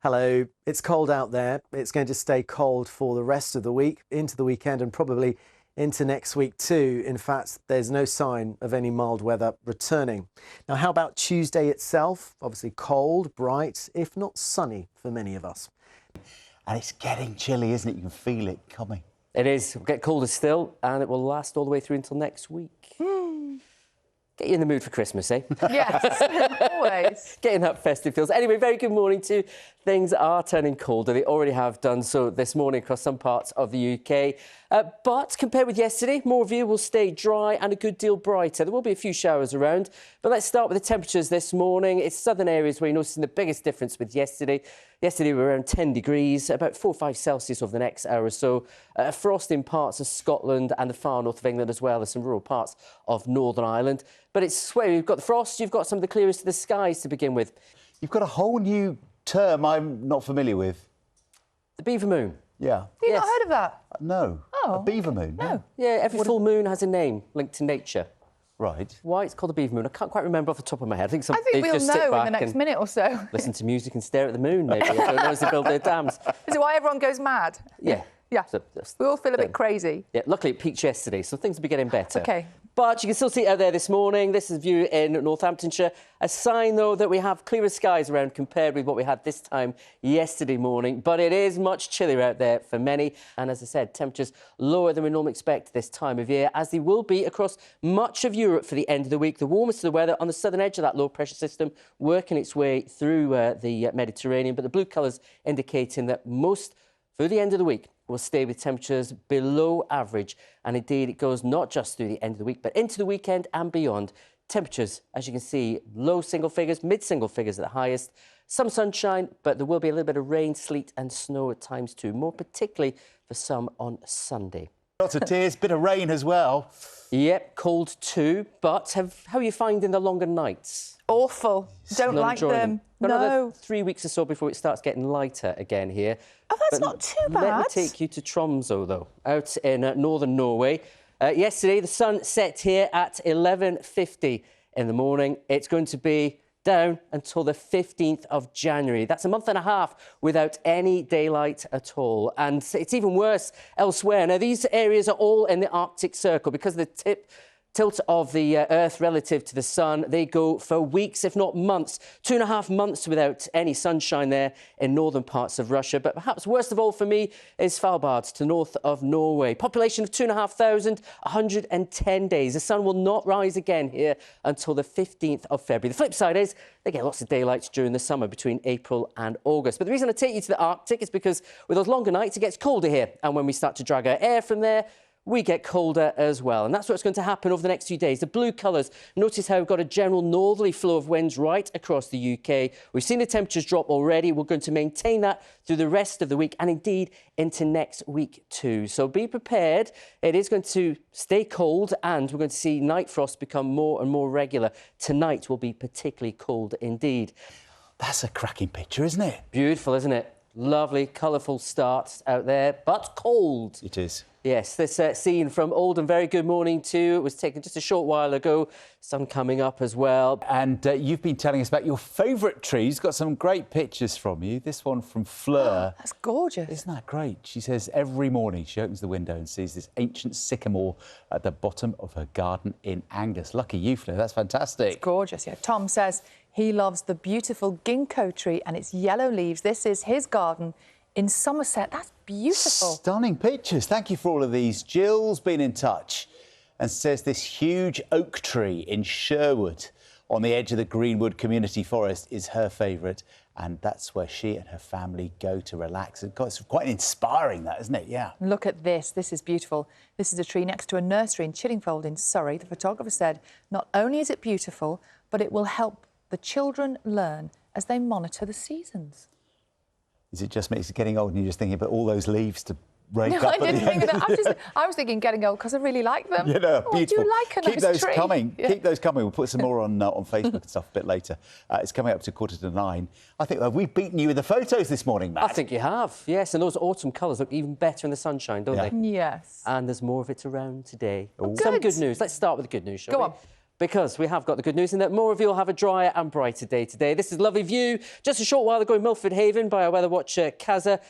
Hello. It's cold out there. It's going to stay cold for the rest of the week, into the weekend and probably into next week too. In fact, there's no sign of any mild weather returning. Now, how about Tuesday itself? Obviously cold, bright, if not sunny for many of us. And it's getting chilly, isn't it? You can feel it coming. It is. It'll get colder still, and it will last all the way through until next week. Get you in the mood for Christmas, eh? Yes, always. Getting that festive feels. Anyway, very good morning to you. Things are turning colder. They already have done so this morning across some parts of the UK. But compared with yesterday, more of you will stay dry and a good deal brighter. There will be a few showers around. But let's start with the temperatures this morning. It's southern areas where you're noticing the biggest difference with yesterday. Yesterday we were around 10 degrees, about 4 or 5 Celsius over the next hour or so. Frost in parts of Scotland and the far north of England as well as some rural parts of Northern Ireland. But it's where you've got the frost, you've got some of the clearest of the skies to begin with. You've got a whole new term I'm not familiar with. The beaver moon. Yeah. Have you not heard of that? No. Oh. A beaver moon? No. Yeah, every full moon has a name linked to nature. Right. Why it's called a beaver moon, I can't quite remember off the top of my head. I think we'll just sit know in back the next and minute or so. listen to music and stare at the moon, maybe. I don't know, as they build their dams. Is it why everyone goes mad? Yeah. Yeah. So, We all feel a bit crazy. yeah, luckily it peaked yesterday, so things will be getting better. OK. But you can still see it out there this morning. This is a view in Northamptonshire. A sign, though, that we have clearer skies around compared with what we had this time yesterday morning. But it is much chillier out there for many. And as I said, temperatures lower than we normally expect this time of year, as they will be across much of Europe for the end of the week. The warmest of the weather on the southern edge of that low pressure system working its way through the Mediterranean. But the blue colours indicating that most through the end of the week will stay with temperatures below average. And indeed, it goes not just through the end of the week, but into the weekend and beyond. Temperatures, as you can see, low single figures, mid-single figures at the highest. Some sunshine, but there will be a little bit of rain, sleet and snow at times too, more particularly for some on Sunday. Lots of tears, bit of rain as well. Yep, cold too. But how are you finding the longer nights? Awful. Don't Not like enjoying them. Got No. another 3 weeks or so before it starts getting lighter again here. Oh, that's But not too bad. Let me take you to Tromsø, though, out in northern Norway. Yesterday, the sun set here at 11:50 in the morning. It's going to be down until the 15th of January. That's a month and a half without any daylight at all. And it's even worse elsewhere. Now, these areas are all in the Arctic Circle because of the tilt of the Earth relative to the sun. They go for weeks, if not months, 2.5 months without any sunshine there in northern parts of Russia. But perhaps worst of all for me is Svalbard to north of Norway. Population of 2,500, 110 days. The sun will not rise again here until the 15th of February. The flip side is they get lots of daylight during the summer between April and August. But the reason I take you to the Arctic is because with those longer nights, it gets colder here. And when we start to drag our air from there, we get colder as well. And that's what's going to happen over the next few days. The blue colours, notice how we've got a general northerly flow of winds right across the UK. We've seen the temperatures drop already. We're going to maintain that through the rest of the week and indeed into next week too. So be prepared. It is going to stay cold and we're going to see night frost become more and more regular. Tonight will be particularly cold indeed. That's a cracking picture, isn't it? Beautiful, isn't it? Lovely, colourful start out there, but cold. It is. Yes, this scene from Oldham, very good morning too. It was taken just a short while ago. Sun coming up as well. And you've been telling us about your favourite trees. Got some great pictures from you. This one from Fleur. That's gorgeous. Isn't that great? She says every morning she opens the window and sees this ancient sycamore at the bottom of her garden in Angus. Lucky you, Fleur. That's fantastic. It's gorgeous, yeah. Tom says he loves the beautiful ginkgo tree and its yellow leaves. This is his garden in Somerset. That's beautiful. Stunning pictures. Thank you for all of these. Jill's been in touch and says this huge oak tree in Sherwood on the edge of the Greenwood Community Forest is her favourite, and that's where she and her family go to relax. It's quite inspiring, that, isn't it? Yeah. Look at this. This is beautiful. This is a tree next to a nursery in Chiddingfold in Surrey. The photographer said not only is it beautiful, but it will help the children learn as they monitor the seasons. Is it just me? It's getting old and you're just thinking about all those leaves to rake No, up I at didn't the think end of that. I was thinking getting old because I really like them. You know, beautiful. I do like a Keep nice those tree. coming. Yeah. Keep those coming. We'll put some more on Facebook and stuff a bit later. It's coming up to 9:15. I think we've beaten you with the photos this morning, Matt. I think you have, yes. And those autumn colours look even better in the sunshine, don't they? Yes. And there's more of it around today. Oh, Some good. good news. Let's start with the good news, shall Go we? on. Because we have got the good news in that more of you will have a drier and brighter day today. This is lovely view just a short while ago in Milford Haven by our weather watcher, Kaza.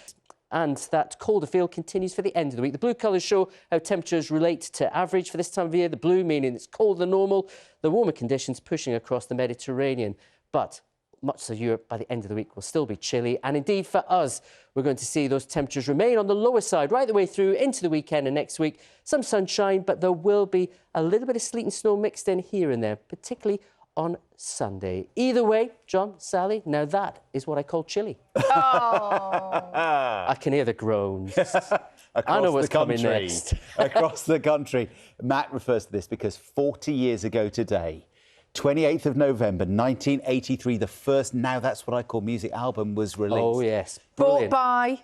And that colder feel continues for the end of the week. The blue colours show how temperatures relate to average for this time of year. The blue meaning it's colder than normal. The warmer conditions pushing across the Mediterranean. But much of Europe by the end of the week will still be chilly. And indeed for us, we're going to see those temperatures remain on the lower side right the way through into the weekend and next week. Some sunshine, but there will be a little bit of sleet and snow mixed in here and there, particularly on Sunday. Either way, John, Sally, now that is what I call chilly. Oh. I can hear the groans. I know what's coming next. Across the country. Matt refers to this because 40 years ago today, 28th of November 1983, the first Now That's What I Call Music album was released. Oh, yes. Bought Brilliant. by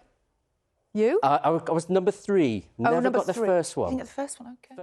you? I was number 3. Never number got the 3. first I one. think the first one, OK.